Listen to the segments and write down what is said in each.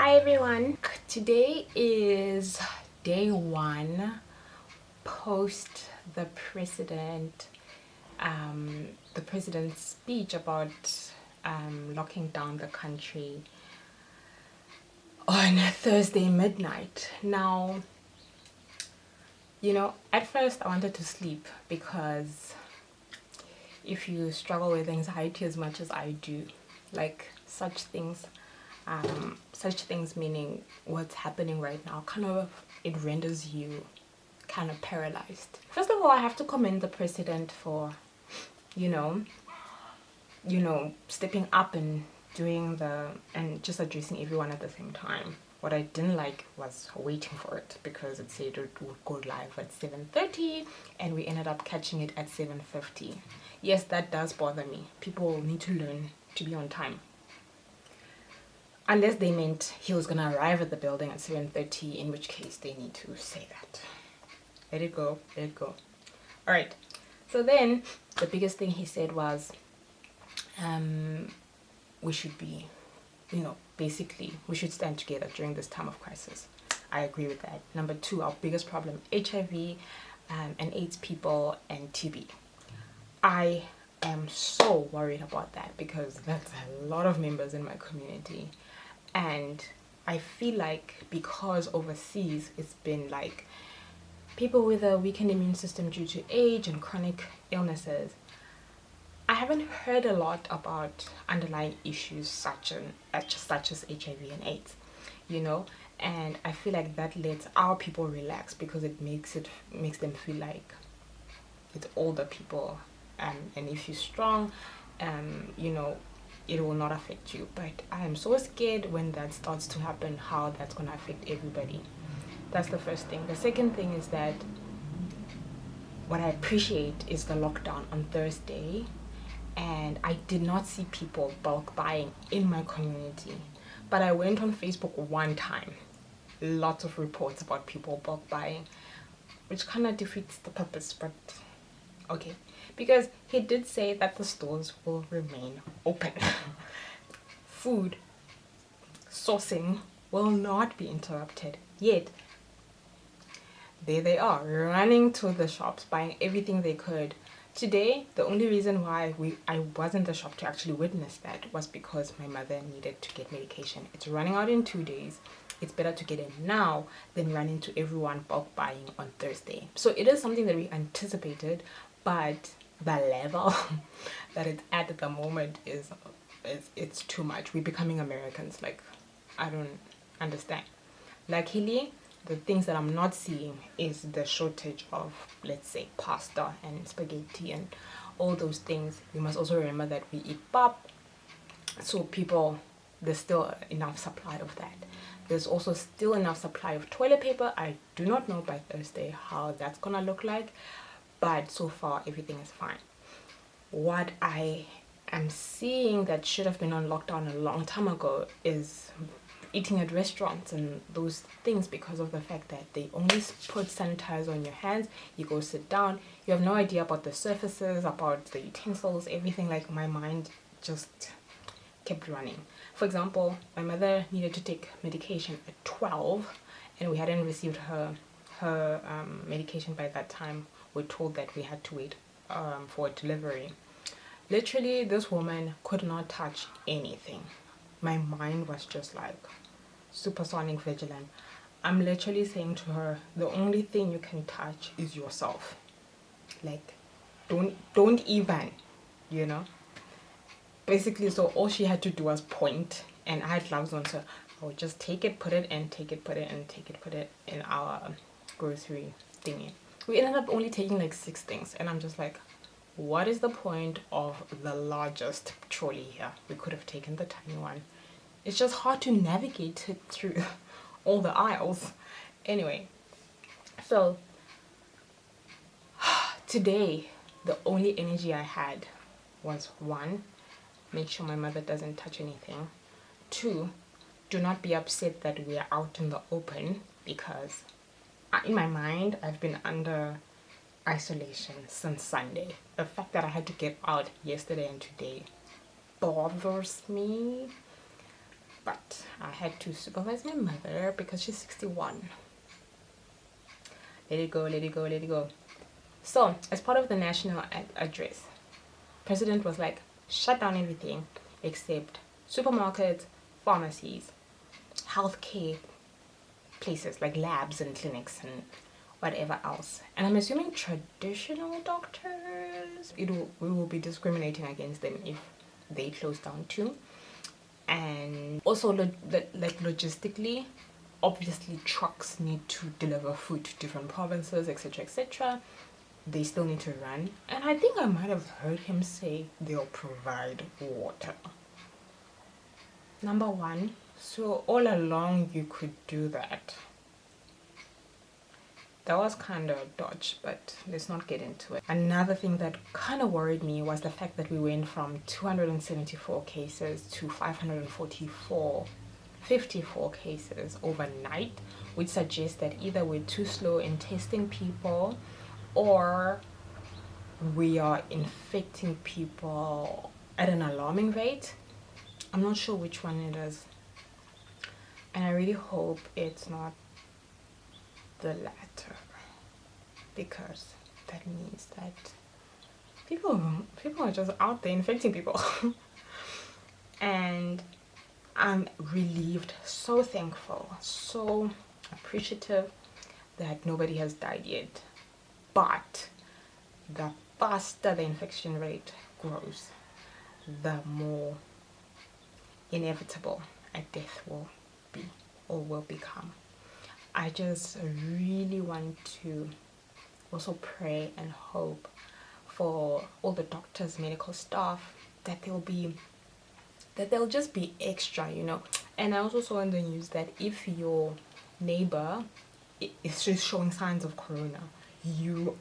Hi everyone. Today is day one post the president's speech about locking down the country on Thursday midnight. Now, at first I wanted to sleep because if you struggle with anxiety as much as I do, like such things meaning what's happening right now, kind of it renders you kind of paralyzed. First of all, I have to commend the president for, you know, stepping up and and just addressing everyone at the same time. What I didn't like was waiting for it because it said it would go live at 7:30 and we ended up catching it at 7:50. Yes, that does bother me. People need to learn to be on time. Unless they meant he was gonna arrive at the building at 7:30, in which case they need to say that. Let it go, let it go. Alright, so then the biggest thing he said was we should be, basically we should stand together during this time of crisis. I agree with that. Number two, our biggest problem, HIV and AIDS people and TB. I am so worried about that because that's a lot of members in my community. And I feel like because overseas it's been like people with a weakened immune system due to age and chronic illnesses, I haven't heard a lot about underlying issues such as HIV and AIDS, and I feel like that lets our people relax because it makes them feel like it's older people, and if you're strong, it will not affect you. But I am so scared when that starts to happen, how that's going to affect everybody. That's the first thing. The second thing is that what I appreciate is the lockdown on Thursday, and I did not see people bulk buying in my community, but I went on Facebook one time. Lots of reports about people bulk buying, which kind of defeats the purpose, but okay, because he did say that the stores will remain open. Food sourcing will not be interrupted, yet there they are running to the shops buying everything they could. Today, the only reason why I was in the shop to actually witness that was because my mother needed to get medication. It's running out in 2 days. It's better to get it now than run into everyone bulk buying on Thursday. So it is something that we anticipated, but the level that it's at the moment is it's too much. We're becoming Americans. Like, I don't understand. Luckily, the things that I'm not seeing is the shortage of, let's say, pasta and spaghetti and all those things. We must also remember that we eat pap, so there's still enough supply of that. There's also still enough supply of toilet paper. I do not know by Thursday how that's gonna look like, but so far everything is fine. What I am seeing that should have been on lockdown a long time ago is eating at restaurants and those things, because of the fact that they only put sanitizer on your hands. You go sit down, you have no idea about the surfaces, about the utensils, everything. Like, my mind just kept running. For example, my mother needed to take medication at 12 and we hadn't received her medication by that time. We're told that we had to wait for a delivery. Literally, this woman could not touch anything. My mind was just like supersonic vigilant. I'm literally saying to her, the only thing you can touch is yourself. Like, don't even, basically. So all she had to do was point, and I had gloves on, so I would just take it, put it in, take it, put it in, take it, put it in our grocery thingy. We ended up only taking like 6 things, and I'm just like, what is the point of the largest trolley here? We could have taken the tiny one. It's just hard to navigate it through all the aisles. Anyway, so today the only energy I had was, 1, make sure my mother doesn't touch anything. 2, do not be upset that we are out in the open, because in my mind I've been under isolation since Sunday. The fact that I had to get out yesterday and today bothers me. but I had to supervise my mother because she's 61. Let it go, let it go, let it go. So, as part of the national address, President was like, shut down everything except supermarkets, pharmacies, healthcare places like labs and clinics and whatever else. And I'm assuming traditional doctors, we will be discriminating against them if they close down too. And also like logistically, obviously trucks need to deliver food to different provinces, etc, etc. They still need to run. And I think I might have heard him say they'll provide water. Number one, so all along you could do that. That was kind of a dodge, but let's not get into it. Another thing that kind of worried me was the fact that we went from 274 cases to 54 cases overnight, which suggests that either we're too slow in testing people or we are infecting people at an alarming rate. I'm not sure which one it is, and I really hope it's not the latter, because that means that people are just out there infecting people. And I'm relieved, so thankful, so appreciative that nobody has died yet. But the faster the infection rate grows, the more inevitable a death will be or will become. I just really want to also pray and hope for all the doctors, medical staff, that they'll just be extra, you know. And I also saw in the news that if your neighbor is just showing signs of corona, you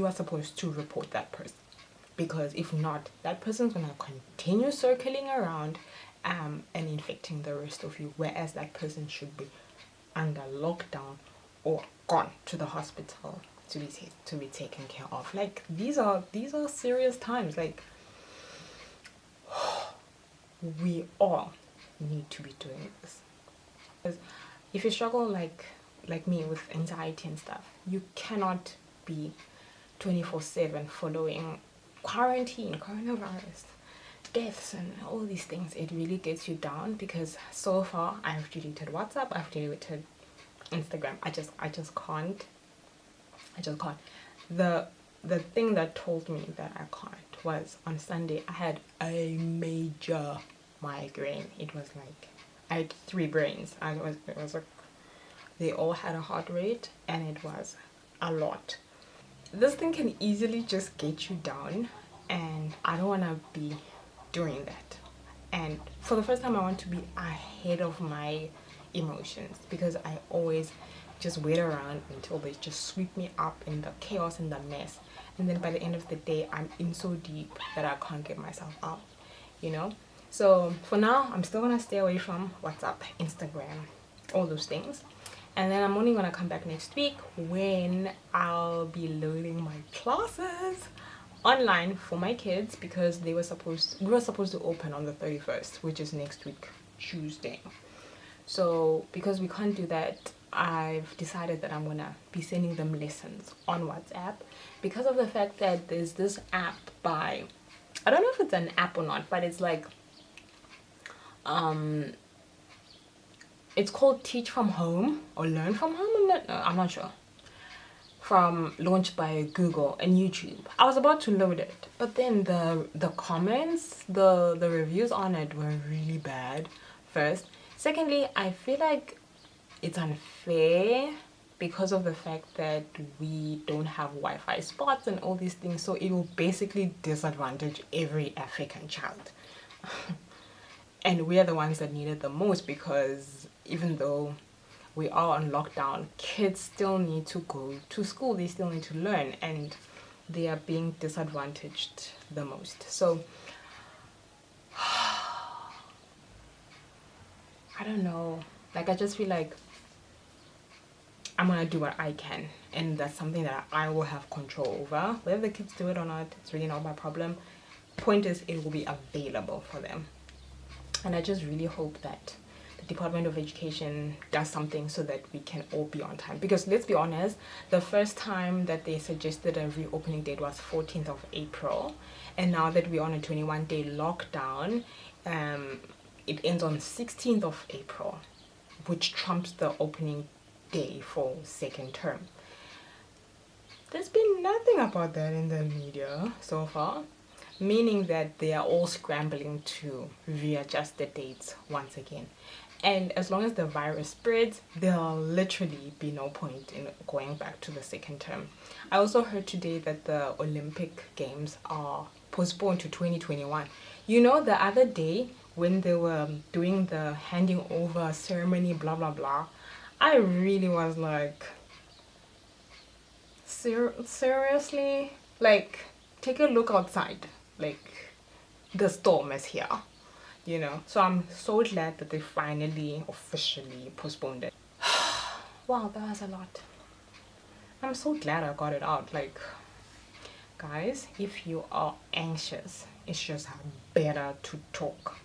are supposed to report that person, because if not, that person's gonna continue circling around and infecting the rest of you, whereas that person should be under lockdown or gone to the hospital to be taken care of. Like, these are serious times. Like, we all need to be doing this. Because if you struggle like me with anxiety and stuff, you cannot be 24/7 following quarantine, coronavirus, deaths and all these things. It really gets you down, because so far I've deleted WhatsApp, I've deleted Instagram. I just can't. The thing that told me that I can't was on Sunday I had a major migraine. It was like I had 3 brains. It was like they all had a heart rate, and it was a lot. This thing can easily just get you down, and I don't want to be doing that. And for the first time, I want to be ahead of my emotions, because I always just wait around until they just sweep me up in the chaos and the mess, and then by the end of the day I'm in so deep that I can't get myself out, you know. So for now, I'm still gonna stay away from WhatsApp, Instagram, all those things. And then I'm only gonna come back next week when I'll be loading my classes online for my kids, because we were supposed to open on the 31st, which is next week, Tuesday. So because we can't do that, I've decided that I'm gonna be sending them lessons on WhatsApp, because of the fact that there's this app by, I don't know if it's an app or not, but it's like it's called Teach from Home or Learn from Home. I'm not sure. Launched by Google and YouTube. I was about to load it, but then the comments, the reviews on it were really bad. First, secondly, I feel like it's unfair because of the fact that we don't have Wi-Fi spots and all these things, so it will basically disadvantage every African child. And we are the ones that need it the most, because even though we are on lockdown, kids still need to go to school, they still need to learn, and they are being disadvantaged the most. So I don't know, like, I just feel like I'm gonna do what I can, and that's something that I will have control over. Whether the kids do it or not, it's really not my problem. Point is, it will be available for them. And I just really hope that the Department of Education does something so that we can all be on time. Because let's be honest, the first time that they suggested a reopening date was 14th of April. And now that we're on a 21-day lockdown, it ends on 16th of April, which trumps the opening day for second term. There's been nothing about that in the media so far, meaning that they are all scrambling to readjust the dates once again. And as long as the virus spreads, there'll literally be no point in going back to the second term. I also heard today that the Olympic Games are postponed to 2021. You know, the other day when they were doing the handing over ceremony, blah blah blah, I really was like, seriously? Like, take a look outside. Like, the storm is here, you know? So I'm so glad that they finally officially postponed it. Wow, that was a lot. I'm so glad I got it out. Like, guys, if you are anxious, it's just better to talk,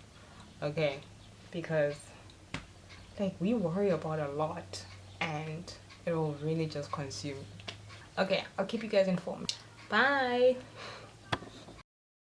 okay? Because, like, we worry about a lot and it will really just consume. Okay, I'll keep you guys informed. Bye.